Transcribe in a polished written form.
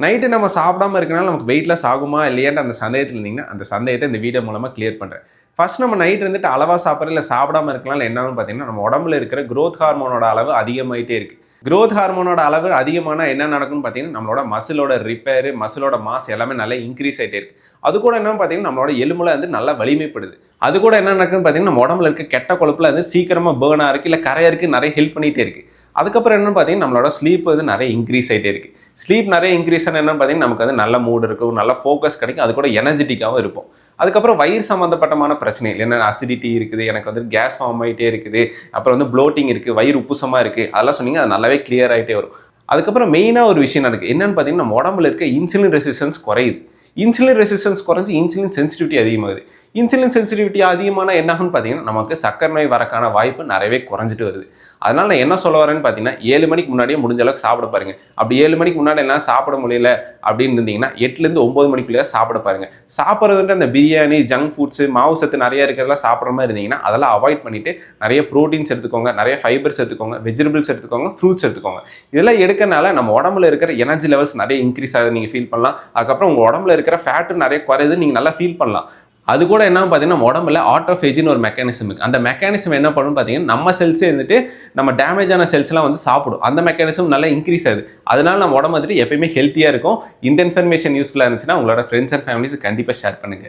Night நம்ம சாப்பிடாம இருக்கனால நமக்கு வெயிட் லாஸ் ஆகுமா இல்லையான்ற அந்த சந்தேகத்தில் இருந்தீங்கன்னா, அந்த சந்தேகத்தை இந்த வீடியோ மூலமா கிளியர் பண்றேன். ஃபர்ஸ்ட் நம்ம நைட் இருந்துட்டு அளவா சாப்பிடுறது இல்ல சாப்பிடாம இருக்கனால என்ன ஆகும்னு பார்த்தீங்கன்னா, நம்ம உடம்புல இருக்கிற குரோத் ஹார்மோனோட அளவு அதிகமாயிட்டே இருக்கு. குரோத் ஹார்மோனோட அளவு அதிகமானா என்ன நடக்கும்னு பார்த்தீங்கன்னா, நம்மளோட மசிலோட ரிப்பேர், மசிலோட மாஸ் எல்லாமே நல்லா இன்க்ரீஸ் ஆயிட்டே இருக்கு. அது கூட என்னன்னு பார்த்தீங்கன்னா, நம்மளோட எலும்புல வந்து நல்லா வலிமைப்படுது. அது கூட என்ன நடக்குதுன்னு பார்த்தீங்கன்னா, நம்ம உடம்புல இருக்க கெட்ட கொழுப்புல வந்து சீக்கிரமா பர்ன் ஆகிறதுக்கு இல்ல கரையறதுக்கு நிறைய ஹெல்ப் பண்ணிட்டே இருக்கு. அதுக்கப்புறம் என்னன்னு பார்த்தீங்கன்னா, நம்மளோட ஸ்லீப் வந்து நிறைய இன்க்ரீஸ் ஆயிட்டே இருக்கு. ஸ்லீப் நிறைய இன்க்ரீஸ் ஆனா என்னன்னு பார்த்தீங்கன்னா, நமக்கு வந்து நல்ல மூட் இருக்கும், நல்ல ஃபோக்கஸ் கிடைக்கும், அது கூட எனர்ஜெட்டிக்காவும் இருப்போம். அதுக்கப்புறம் வயிறு சம்மந்தப்பட்டமான பிரச்சனைகள் என்ன அசிடிட்டி இருக்குது, எனக்கு வந்து கேஸ் ஃபார்ம் ஆகிட்டே இருக்குது, அப்புறம் வந்து ப்ளோட்டிங் இருக்குது, வயிறு உப்புசமாக இருக்குது, அதெல்லாம் சொன்னீங்க அது நல்லாவே கிளியர் ஆகிட்டே வரும். அதுக்கப்புறம் மெயினாக ஒரு விஷயம் நடக்குது என்னன்னு பார்த்தீங்கன்னா, நம்ம உடம்புல இருக்க இன்சுலின் ரெசிஸ்டன்ஸ் குறையுது. இன்சுலின் ரெசிஸ்டன்ஸ் குறைஞ்சி இன்சுலின் சென்சிட்டிவிட்டி அதிகமாகுது. இன்சுலின் சென்சிட்டிவிட்டி அதிகமான என்ன ஆகும்னு பார்த்தீங்கன்னா, நமக்கு சர்க்கரை நோய் வரக்கான வாய்ப்பு நிறையவே குறைஞ்சிட்டு வருது. அதனால நான் என்ன சொல்ல வரேன்னு பார்த்தீங்கன்னா, 7 மணிக்கு முன்னாடியே முடிஞ்ச அளவுக்கு சாப்பிட பாருங்க. அப்படி 7 மணிக்கு முன்னாடி எல்லாம் சாப்பிட முடியல அப்படின்னு இருந்தீங்கன்னா, 8லேருந்து 9 மணிக்குள்ளேயே சாப்பிட பாருங்க. சாப்பிட்றது அந்த பிரியாணி, ஜங்க் ஃபுட்ஸ், மாவு சத்து நிறைய இருக்கிறதெல்லாம் சாப்பிட்ற மாதிரி இருந்தீங்கன்னா, அதெல்லாம் அவாய்ட் பண்ணிட்டு நிறைய ப்ரோட்டீன்ஸ் எடுத்துக்கோங்க, நிறைய ஃபைபர்ஸ் எடுத்துக்கோங்க, வெஜிடபிள்ஸ் எடுத்துக்கோங்க, ஃப்ரூட்ஸ் எடுத்துக்கோங்க. இதெல்லாம் எடுக்கறனால நம்ம உடம்புல இருக்கிற எனர்ஜி லெவல்ஸ் நிறைய இன்க்ரீஸ் ஆகுது நீங்க ஃபீல் பண்ணலாம். அதுக்கப்புறம் உங்க உடம்புல இருக்கிற ஃபேட்டு நிறைய குறையுது நீங்க நல்லா ஃபீல் பண்ணலாம். அது கூட என்ன பார்த்தீங்கன்னா, நம்ம உடம்புல ஆட்டோஃபேஜின்னு ஒரு மெக்கானிசம் இருக்கு. அந்த மெக்கானிசம் என்ன பண்ணுன்னு பார்த்தீங்கன்னா, நம்ம செல்ஸே இருந்துட்டு நம்ம டேமேஜ் ஆன செல்ஸ்லாம் வந்து சாப்பிடும். அந்த மெக்கானிசம் நல்லா இன்க்ரீஸ் ஆகுது. அதனால நம்ம உடம்பு வந்துட்டு எப்பயுமே ஹெல்த்தியாக இருக்கும். இந்த இன்ஃபர்மேஷன் யூஸ்ஃபுல்லாக இருந்துச்சுன்னா உங்களோட ஃப்ரெண்ட்ஸ் அண்ட் ஃபேமிலிஸ் கண்டிப்பாக ஷேர் பண்ணுங்க.